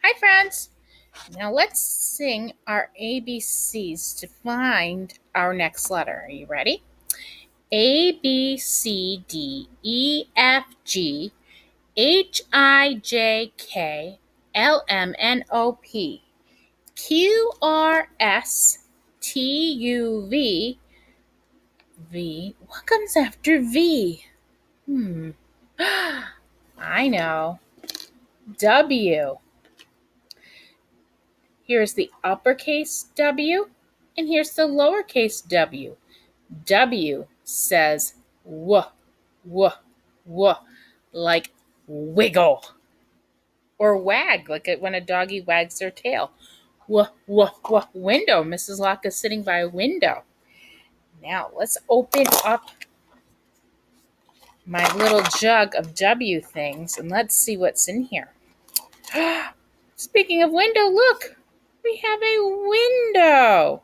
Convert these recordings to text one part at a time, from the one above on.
Hi, friends. Now let's sing our ABCs to find our next letter. Are you ready? A, B, C, D, E, F, G, H, I, J, K, L, M, N, O, P, Q, R, S, T, U, V, V. What comes after V? I know. W. Here's the uppercase W, and here's the lowercase w. W says w, w, w, like wiggle, or wag, like when a doggy wags their tail. W, w, w, window. Mrs. Locke is sitting by a window. Now let's open up my little jug of W things and let's see what's in here. Speaking of window, look, we have a window.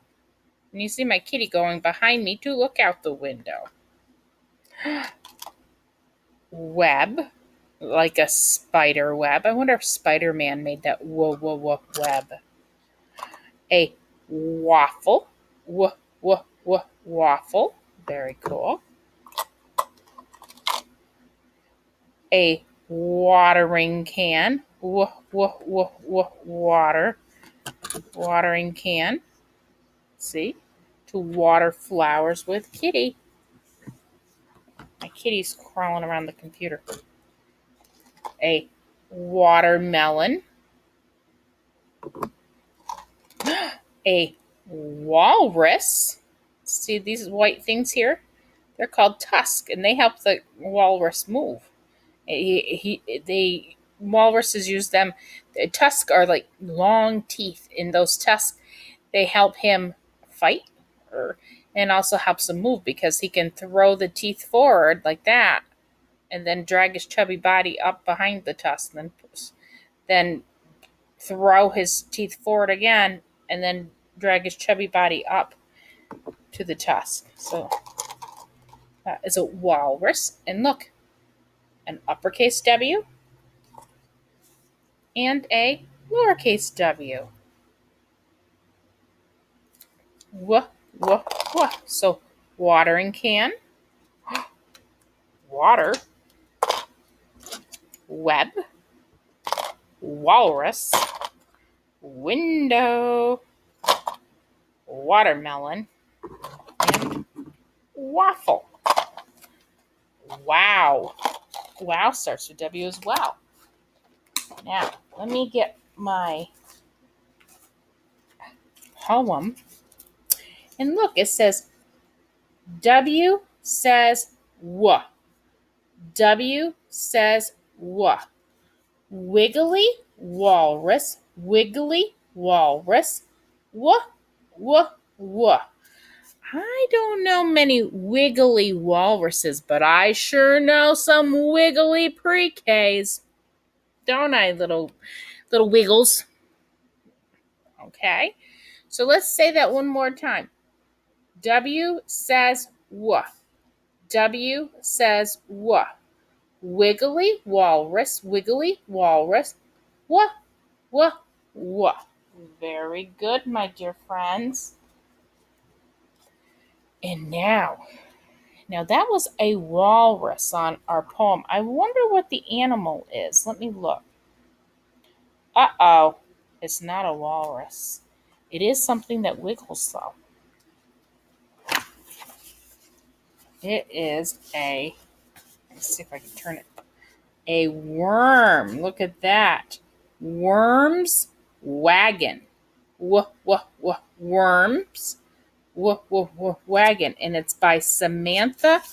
And you see my kitty going behind me to look out the window. Web, like a spider web. I wonder if Spider-Man made that web. A waffle, waffle. Very cool. A watering can, water, watering can. See, to water flowers with kitty. My kitty's crawling around the computer. A watermelon. A walrus. See these white things here? They're called tusks, and they help the walrus move. Walruses use them. The tusks are like long teeth. In those tusks, they help him fight, and also helps him move because he can throw the teeth forward like that, and then drag his chubby body up behind the tusk, and then throw his teeth forward again, and then drag his chubby body up to the tusk. So that is a walrus. And look, an uppercase W and a lowercase w. W, w, w. So watering can, water, web, walrus, window, watermelon, and waffle. Wow. Wow starts with W as well. Now, let me get my poem. And look, it says, W says W. W says W. Wiggly walrus, wiggly walrus, W, W, W. I don't know many wiggly walruses, but I sure know some wiggly pre-Ks. Don't I, little wiggles? Okay, so let's say that one more time. W says W. W says W. Wiggly walrus, W, W, W. Very good, my dear friends. And now that was a walrus on our poem. I wonder what the animal is. Let me look. Uh-oh, it's not a walrus. It is something that wiggles, though. It is let's see if I can turn it. A worm. Look at that. Worm's wagon. Worms. Wagon. And it's by Samantha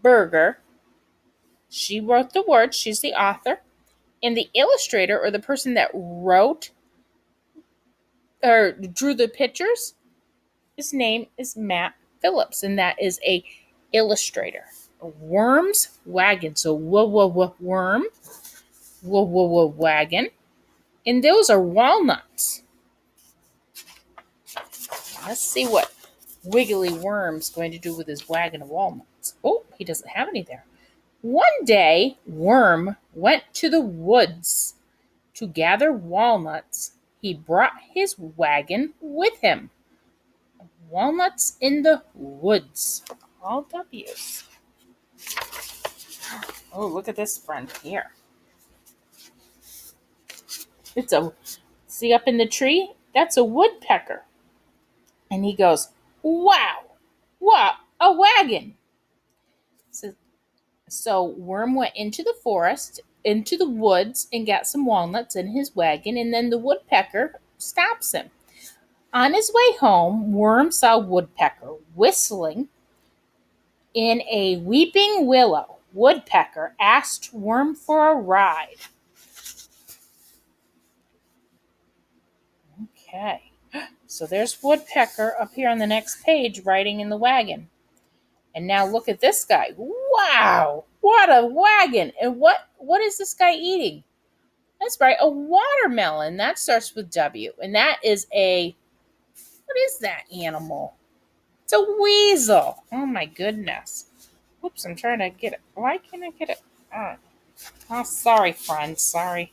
Berger. She wrote the words. She's the author. And the illustrator, or the person that wrote or drew the pictures, his name is Matt Phillips, and that is a illustrator. A worm's wagon. So worm, wagon. And those are walnuts. Let's see what Wiggly Worm's going to do with his wagon of walnuts. Oh, he doesn't have any there. One day, Worm went to the woods to gather walnuts, he brought his wagon with him. Walnuts in the woods. All W's. Oh, look at this friend here. See up in the tree? That's a woodpecker. And he goes, wow, what a wagon. So Worm went into the forest, into the woods, and got some walnuts in his wagon, and then the woodpecker stops him. On his way home, Worm saw Woodpecker whistling in a weeping willow. Woodpecker asked Worm for a ride. Okay, so there's Woodpecker up here on the next page riding in the wagon. And now look at this guy. Wow, what a wagon. And what is this guy eating? That's right, a watermelon. That starts with W. And that is what is that animal? It's a weasel. Oh my goodness. Oops, I'm trying to get it. Why can't I get it? Oh, sorry, friend. Sorry.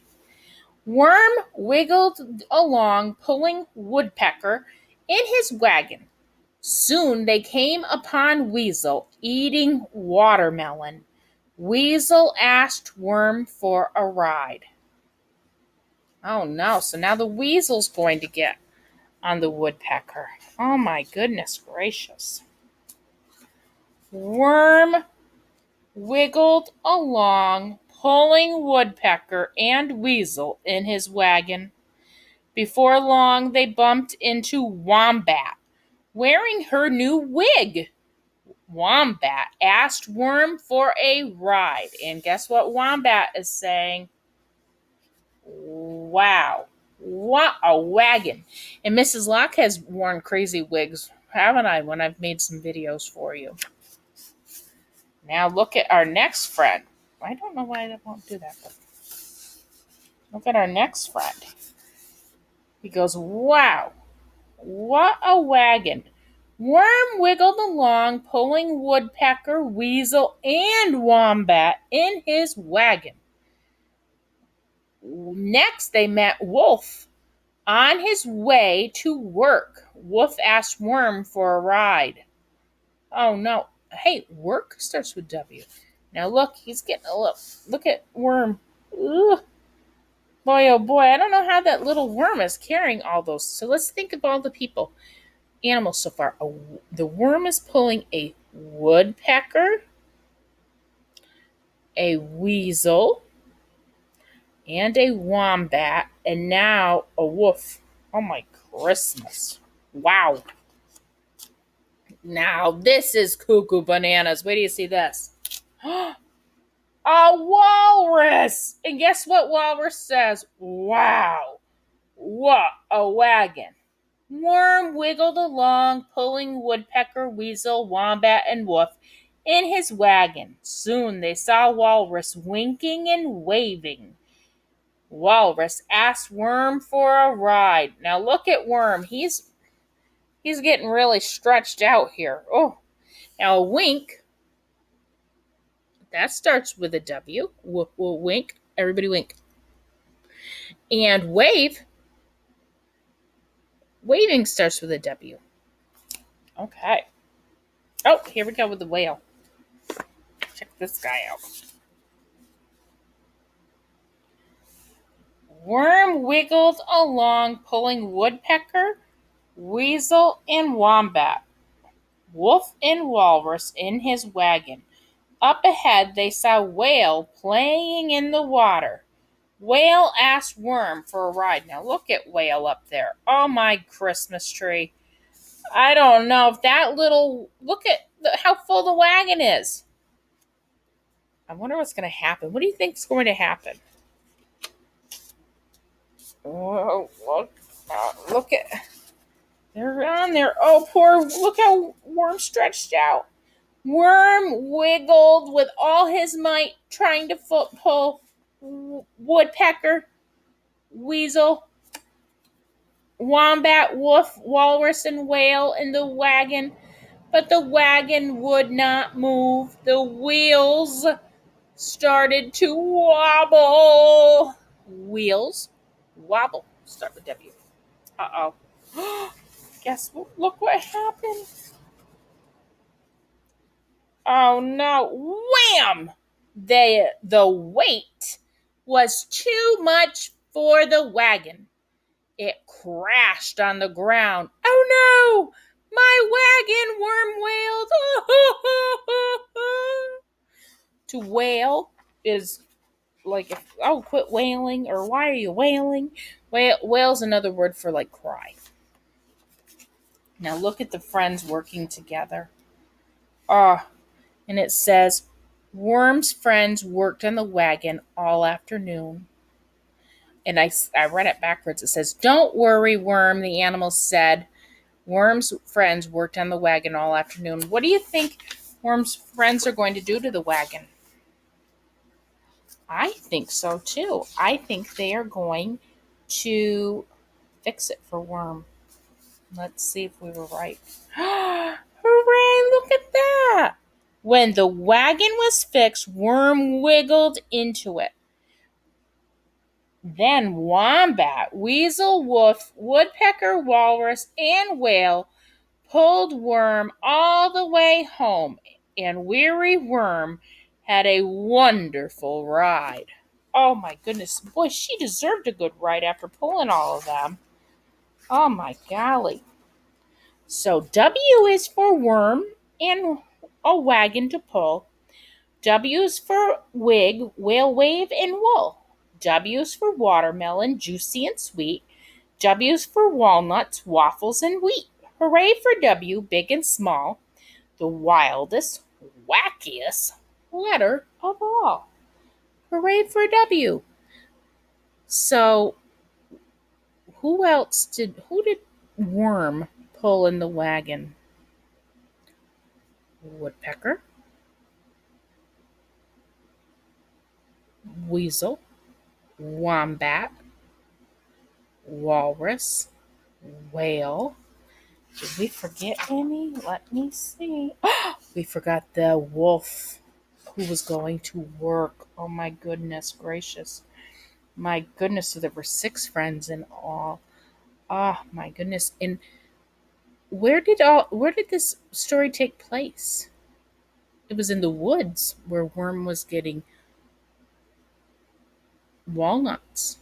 Worm wiggled along, pulling Woodpecker in his wagon. Soon they came upon Weasel eating watermelon. Weasel asked Worm for a ride. Oh no, so now the weasel's going to get on the woodpecker. Oh my goodness gracious. Worm wiggled along, pulling Woodpecker and Weasel in his wagon. Before long, they bumped into Wombat, wearing her new wig. Wombat asked Worm for a ride. And guess what Wombat is saying? Wow, what a wagon. And Mrs. Locke has worn crazy wigs, haven't I, when I've made some videos for you. Now look at our next friend. I don't know why I won't do that. But look at our next friend. He goes, wow, what a wagon. Worm wiggled along, pulling Woodpecker, Weasel, and Wombat in his wagon. Next, they met Wolf. On his way to work, Wolf asked Worm for a ride. Oh no. Hey, work starts with W. Now look, he's getting a look. Look at Worm. Ugh. Boy, oh boy, I don't know how that little worm is carrying all those. So let's think of all the animals so far. The worm is pulling a woodpecker, a weasel, and a wombat, and now a wolf. Oh my Christmas. Wow. Now this is cuckoo bananas. Wait till you see this. A walrus! And guess what Walrus says? Wow, what a wagon. Worm wiggled along, pulling Woodpecker, Weasel, Wombat, and Wolf in his wagon. Soon they saw Walrus winking and waving. Walrus asked Worm for a ride. Now look at Worm. He's getting really stretched out here. Oh, now a wink. That starts with a W. We'll wink. Everybody wink. And wave. Waving starts with a W. Okay. Oh, here we go with the whale. Check this guy out. Worm wiggled along, pulling Woodpecker, Weasel, and Wombat. Wolf and Walrus in his wagon. Up ahead, they saw Whale playing in the water. Whale asked Worm for a ride. Now look at Whale up there. Oh my Christmas tree. I don't know if that little... Look at how full the wagon is. I wonder what's going to happen. What do you think is going to happen? Oh, look at... They're on there. Oh, poor... Look how Worm stretched out. Worm wiggled with all his might, trying to pull Woodpecker, Weasel, Wombat, Wolf, Walrus, and Whale in the wagon, but the wagon would not move. The wheels started to wobble. Wheels Wobble. Start with W. Uh-oh. Look what happened. Oh no. Wham! The weight was too much for the wagon. It crashed on the ground. Oh no! My wagon, worm wailed. To wail is like, oh, quit wailing, or why are you wailing? Wail's another word for like cry. Now look at the friends working together. Ah, and it says, Worm's friends worked on the wagon all afternoon. And I read it backwards. It says, Don't worry, Worm, the animal said. Worm's friends worked on the wagon all afternoon. What do you think Worm's friends are going to do to the wagon? I think so too. I think they are going to fix it for Worm. Let's see if we were right. Hooray, look at that! When the wagon was fixed, Worm wiggled into it. Then Wombat, Weasel, Wolf, Woodpecker, Walrus, and Whale pulled Worm all the way home, and weary Worm had a wonderful ride. Oh my goodness, boy, she deserved a good ride after pulling all of them. Oh my golly. So W is for worm and a wagon to pull. W is for wig, whale wave, and wool. W is for watermelon, juicy and sweet. W is for walnuts, waffles, and wheat. Hooray for W, big and small, the wildest, wackiest letter of all. Hooray for W. So, who did Worm pull in the wagon? Woodpecker, Weasel, Wombat, Walrus, Whale. Did we forget any? Let me see. We forgot the wolf who was going to work. Oh my goodness gracious. My goodness, so there were 6 friends in all. Oh my goodness. And where did this story take place? It was in the woods where Worm was getting walnuts.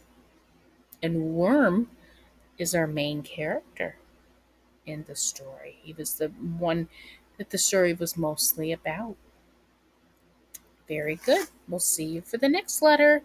And Worm is our main character in the story. He was the one that the story was mostly about. Very good. We'll see you for the next letter.